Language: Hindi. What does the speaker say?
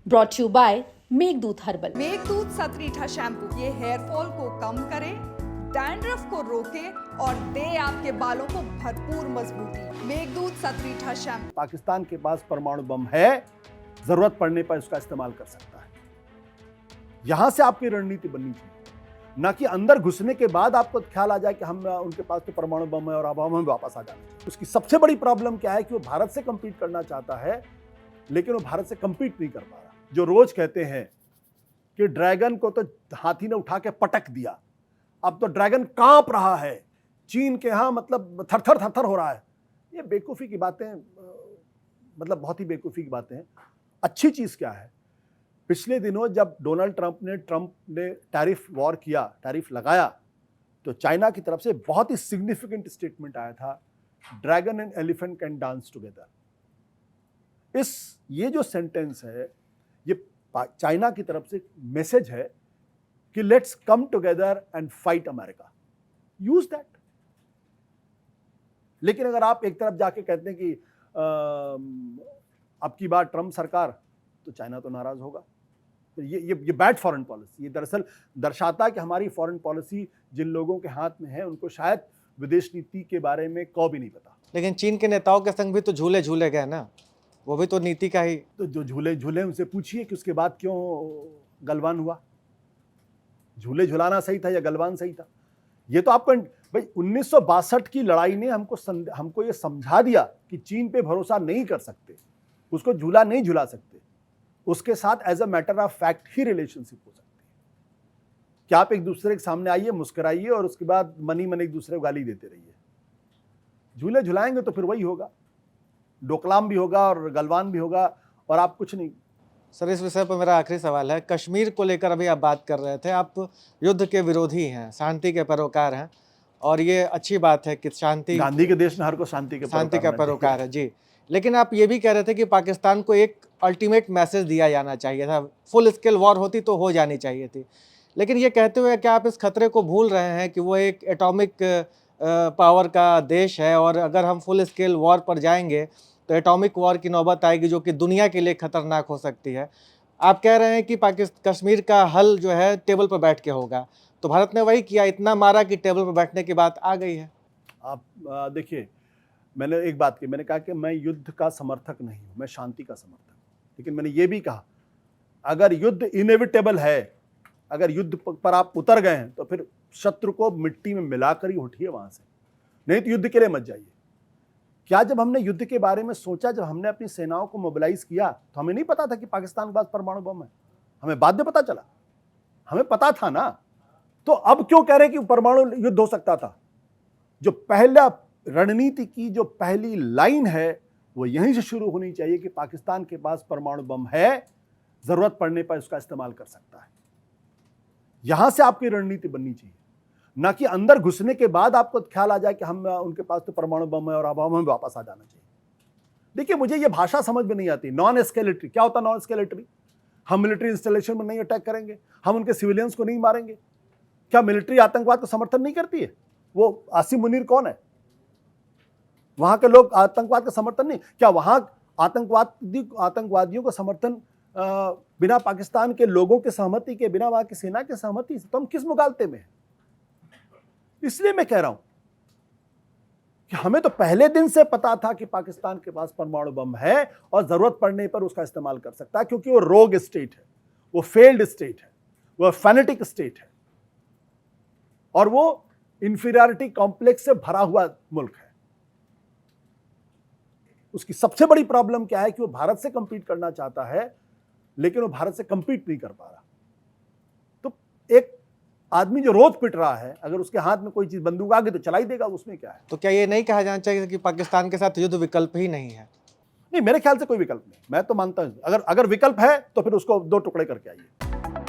Brought you by Meghdoot herbal. Meghdoot Satritha shampoo ये हेयर फॉल को कम करे, डैंड्रफ को रोके और दे आपके बालों को भरपूर मजबूती। मेघदूत सतरीठा शैम्पू। पाकिस्तान के पास परमाणु बम है, जरूरत पड़ने पर उसका इस्तेमाल कर सकता है। यहां से आपकी रणनीति बननी चाहिए, ना कि अंदर घुसने के बाद आपको ख्याल आ जाए कि हम उनके पास तो परमाणु बम है और अब हमें वापस आ जाना चाहिए। उसकी सबसे बड़ी प्रॉब्लम क्या है कि वो भारत से कंपीट करना चाहता है, लेकिन वो भारत से कंपीट नहीं कर पा रहा। जो रोज कहते हैं कि ड्रैगन को तो हाथी ने उठा के पटक दिया, अब तो ड्रैगन कांप रहा है, चीन के यहां मतलब थरथर थरथर हो रहा है। ये बेवकूफ़ी की बातें, मतलब बहुत ही बेवकूफ़ी की बातें हैं। अच्छी चीज़ क्या है, पिछले दिनों जब डोनाल्ड ट्रंप ने टैरिफ वॉर किया, टैरिफ लगाया, तो चाइना की तरफ से बहुत ही सिग्निफिकेंट स्टेटमेंट आया था, dragon and elephant can dance together. ये जो सेंटेंस है, ये चाइना की तरफ से मैसेज है कि let's come together and fight America, use that. लेकिन अगर आप एक तरफ जाके कहते हैं कि अब की बार ट्रंप सरकार, तो चाइना तो नाराज होगा। तो ये बैड फॉरेन पॉलिसी, ये दरअसल दर्शाता है कि हमारी फॉरेन पॉलिसी जिन लोगों के हाथ में है उनको शायद विदेश नीति के बारे में कौ भी नहीं पता। लेकिन चीन के नेताओं के संग भी तो झूले झूले गए ना, वो भी तो नीति का ही। तो जो झूले झूले उनसे पूछिए कि उसके बाद क्यों गलवान हुआ। झूले झुलाना सही था या गलवान सही था? ये तो आपको भाई 1962 की लड़ाई ने हमको ये समझा दिया कि चीन पे भरोसा नहीं कर सकते, उसको झूला नहीं झुला सकते, उसके साथ as a matter of fact ही रिलेशनशिप हो सकती है। क्या आप एक दूसरे के सामने आइए, मुस्कुराइए और उसके बाद मन एक दूसरे को गाली देते रहिए। झूले झुलाएंगे तो फिर वही होगा, डोकलाम भी होगा और गलवान भी होगा और आप कुछ नहीं। सर, इस विषय पर मेरा आखिरी सवाल है, कश्मीर को लेकर अभी आप बात कर रहे थे, आप युद्ध के विरोधी हैं, शांति के पैरोकार हैं, और ये अच्छी बात है कि शांति, गांधी के देश में हर को शांति का पैरोकार है जी। लेकिन आप ये भी कह रहे थे कि पाकिस्तान को एक अल्टीमेट मैसेज दिया जाना चाहिए था, फुल स्केल वॉर होती तो हो जानी चाहिए थी। लेकिन ये कहते हुए क्या आप इस खतरे को भूल रहे हैं कि वो एक एटॉमिक पावर का देश है, और अगर हम फुल स्केल वॉर पर जाएंगे तो एटॉमिक वॉर की नौबत आएगी जो कि दुनिया के लिए खतरनाक हो सकती है। आप कह रहे हैं कि कश्मीर का हल जो है टेबल पर बैठ के होगा, तो भारत ने वही किया, इतना मारा कि टेबल पर बैठने की बात आ गई है। आप देखिए, मैंने एक बात की, मैंने कहा कि मैं युद्ध का समर्थक नहीं हूं, मैं शांति का समर्थक हूं। लेकिन मैंने ये भी कहा, अगर युद्ध इनएविटेबल है, अगर युद्ध पर आप उतर गए हैं तो फिर शत्रु को मिट्टी में मिलाकर ही उठिए वहां से, नहीं तो युद्ध के लिए मत जाइए। क्या जब हमने युद्ध के बारे में सोचा, जब हमने अपनी सेनाओं को मोबिलाइज किया, तो हमें नहीं पता था कि पाकिस्तान के पास परमाणु बम है? हमें बाद में पता चला, हमें पता था ना। तो अब क्यों कह रहे हैं कि परमाणु युद्ध हो सकता था? जो पहला रणनीति की जो पहली लाइन है वो यहीं से शुरू होनी चाहिए कि पाकिस्तान के पास परमाणु बम है, जरूरत पड़ने पर उसका इस्तेमाल कर सकता है। यहां से आपकी रणनीति बननी चाहिए, ना कि अंदर घुसने के बाद आपको ख्याल आ जाए कि हम उनके पास तो परमाणु बम है और अब हमें वापस आ जाना चाहिए। देखिए, मुझे ये भाषा समझ में नहीं आती। नॉन एस्केलेटरी क्या होता? नॉन एस्केलेटरी, हम मिलिट्री इंस्टॉलेशन में नहीं अटैक करेंगे, हम उनके सिविलियंस को नहीं मारेंगे। क्या मिलिट्री आतंकवाद को समर्थन नहीं करती है? वो आसिम मुनीर कौन है? वहां के लोग आतंकवाद का समर्थन नहीं? क्या वहां आतंकवादियों का समर्थन बिना पाकिस्तान के लोगों के सहमति के, बिना वहां की सेना के सहमति से? तो हम किस मुगालते में हैं? इसलिए मैं कह रहा हूं कि हमें तो पहले दिन से पता था कि पाकिस्तान के पास परमाणु बम है और जरूरत पड़ने पर उसका इस्तेमाल कर सकता है, क्योंकि वो रोग स्टेट है, वो फेल्ड स्टेट है, वो फैनेटिक स्टेट है, और वो इंफीरियरिटी कॉम्प्लेक्स से भरा हुआ मुल्क है। उसकी सबसे बड़ी प्रॉब्लम क्या है कि वो भारत से कंपीट करना चाहता है, लेकिन वो भारत से कंपीट नहीं कर पा रहा। तो एक आदमी जो रोज पिट रहा है, अगर उसके हाथ में कोई चीज बंदूक आ गई तो चला ही देगा, उसमें क्या है? तो क्या ये नहीं कहा जाना चाहिए कि पाकिस्तान के साथ युद्ध विकल्प ही नहीं है? नहीं, मेरे ख्याल से कोई विकल्प नहीं। मैं तो मानता हूं अगर विकल्प है तो फिर उसको दो टुकड़े करके आइए।